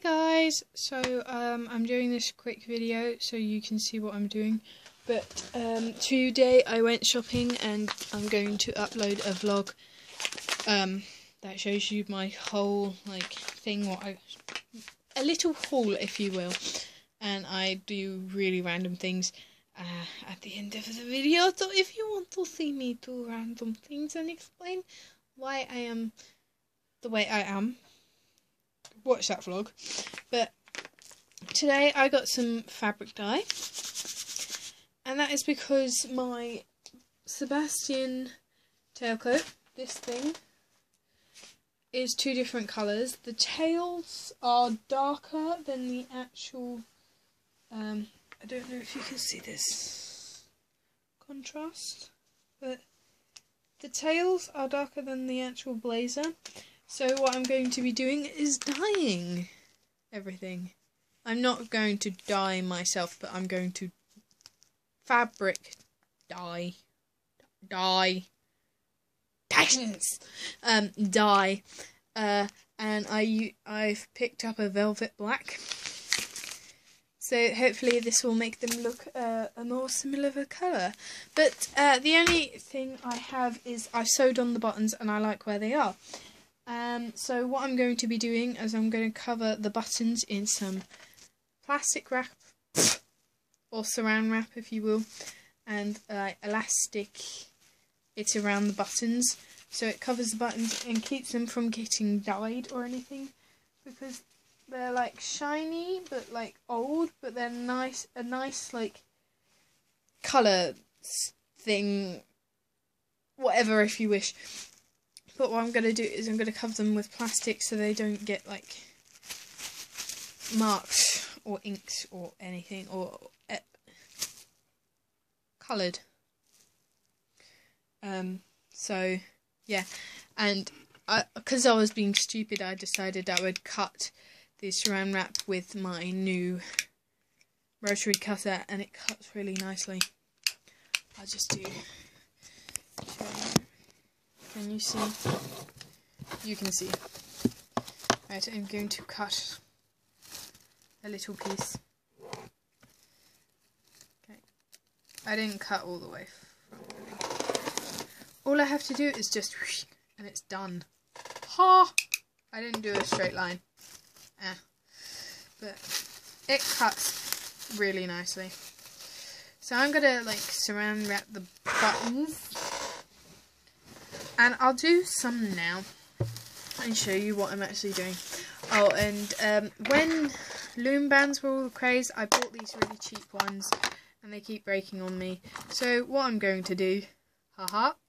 guys, so I'm doing this quick video so you can see what I'm doing, but today I went shopping and I'm going to upload a vlog that shows you my whole thing, a little haul if you will, and I do really random things at the end of the video. So if you want to see me do random things and explain why I am the way I am, watch that vlog. But today I got some fabric dye, and that is because my Sebastian tailcoat, this thing, is two different colours. The tails are darker than the actual, I don't know if you can see this contrast, but the tails are darker than the actual blazer. So what I'm going to be doing is dyeing everything. I'm not going to dye myself, but I'm going to fabric dye. And I've picked up a velvet black. So hopefully this will make them look a more similar colour. But the only thing I have is I sewed on the buttons and I like where they are. So what I'm going to be doing is I'm going to cover the buttons in some plastic wrap, or saran wrap if you will, and elastic it around the buttons so it covers the buttons and keeps them from getting dyed or anything, because they're shiny but old, but they're a nice colour thing, whatever if you wish. But what I'm going to do is I'm going to cover them with plastic so they don't get marks or inks or anything, or coloured. So yeah, and because I was being stupid, I decided I would cut the saran wrap with my new rotary cutter, and it cuts really nicely. I'll just do. Can you see? You can see. Right, I'm going to cut a little piece. Okay. I didn't cut all the way from. All I have to do is just whoosh, and it's done. Ha! I didn't do a straight line. But it cuts really nicely. So I'm gonna saran wrap the buttons. And I'll do some now and show you what I'm actually doing. Oh, and when loom bands were all the craze, I bought these really cheap ones and they keep breaking on me. So what I'm going to do,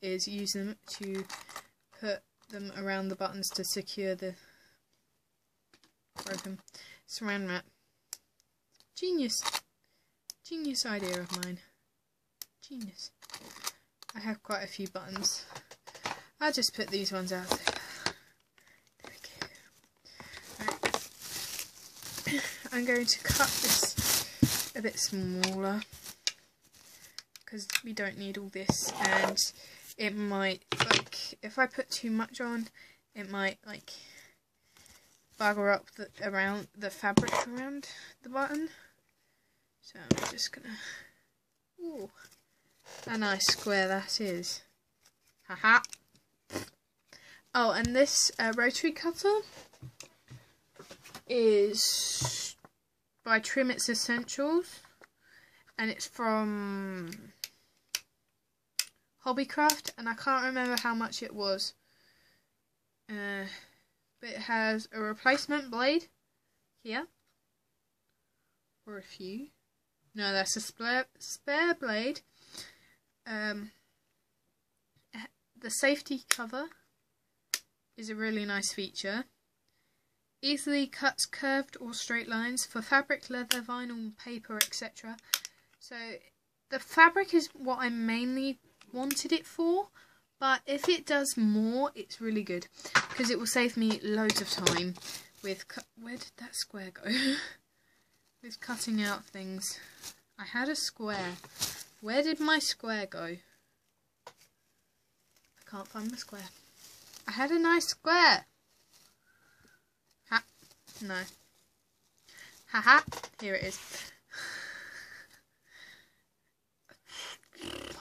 is use them to put them around the buttons to secure the broken saran wrap. Genius. Genius idea of mine. Genius. I have quite a few buttons. I'll just put these ones out there. There we go. Right. I'm going to cut this a bit smaller because we don't need all this, and it might, if I put too much on, it might bugger up the fabric around the button. So I'm just gonna, ooh, a nice square that is. Haha. Oh, and this rotary cutter is by Trim It's Essentials, and it's from Hobbycraft, and I can't remember how much it was. But it has a replacement blade here, or a few. No, that's a spare blade. The safety cover is a really nice feature. Easily cuts curved or straight lines for fabric, leather, vinyl, paper, etc. So the fabric is what I mainly wanted it for, but if it does more, it's really good because it will save me loads of time with where did that square go? With cutting out things. I had a square. Where did my square go? I can't find the square. I had a nice square. Ha. No. Haha, here it is. It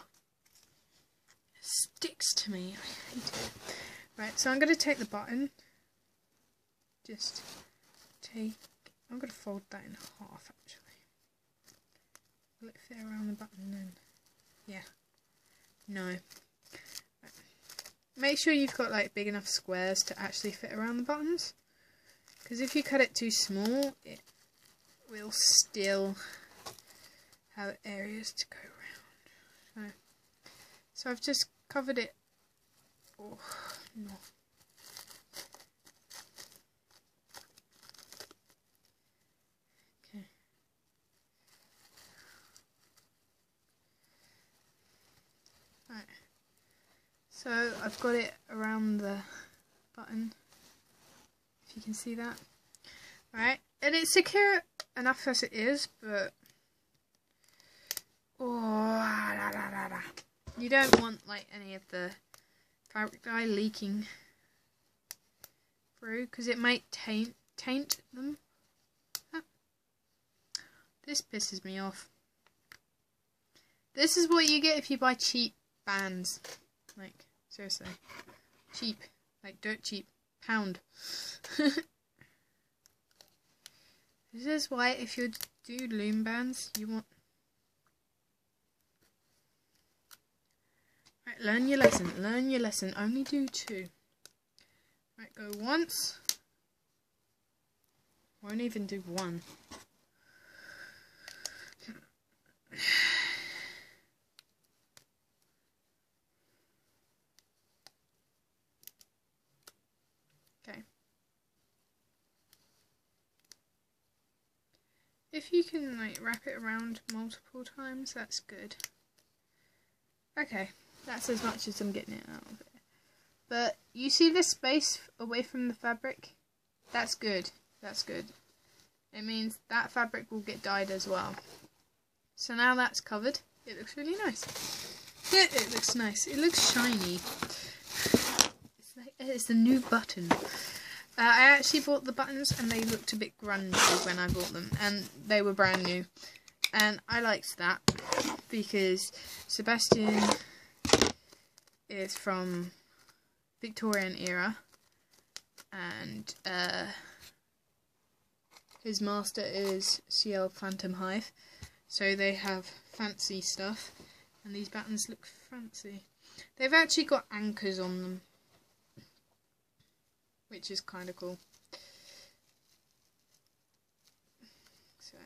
sticks to me. I hate it. Right, so I'm going to take the button. I'm going to fold that in half actually. Will it fit around the button then? Yeah. No. Right. Make sure you've got like big enough squares to actually fit around the buttons. Because if you cut it too small, it will still have areas to go around. So I've just covered it. Oh, no. Okay. Right. So I've got it around the button. If you can see that. Right. And it's secure enough as it is, but you don't want like any of the fabric dye leaking through because it might taint them. This pisses me off. This is what you get if you buy cheap bands. Like, seriously. Cheap. Like, dirt cheap. Pound. This is why if you do loom bands, you want... Right, learn your lesson. Learn your lesson. Only do 2. Right, go once. Won't even do 1. Okay. If you can like wrap it around multiple times, that's good. Okay, that's as much as I'm getting it out of it. But you see this space away from the fabric? That's good. That's good. It means that fabric will get dyed as well. So now that's covered. It looks really nice. Yeah, it looks nice. It looks shiny. It's the new button. I actually bought the buttons and they looked a bit grungy when I bought them. And they were brand new. And I liked that because Sebastian is from Victorian era. And his master is CL Phantom Hive. So they have fancy stuff. And these buttons look fancy. They've actually got anchors on them, which is kind of cool. So,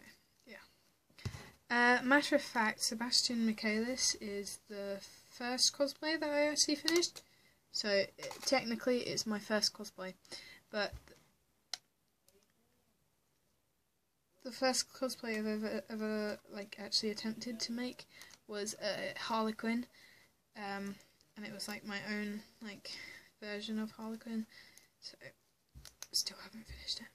yeah. Matter of fact, Sebastian Michaelis is the first cosplay that I actually finished. So, technically, it's my first cosplay. But the first cosplay I've ever like actually attempted to make was Harlequin. And it was like my own like version of Harlequin. So, still haven't finished it.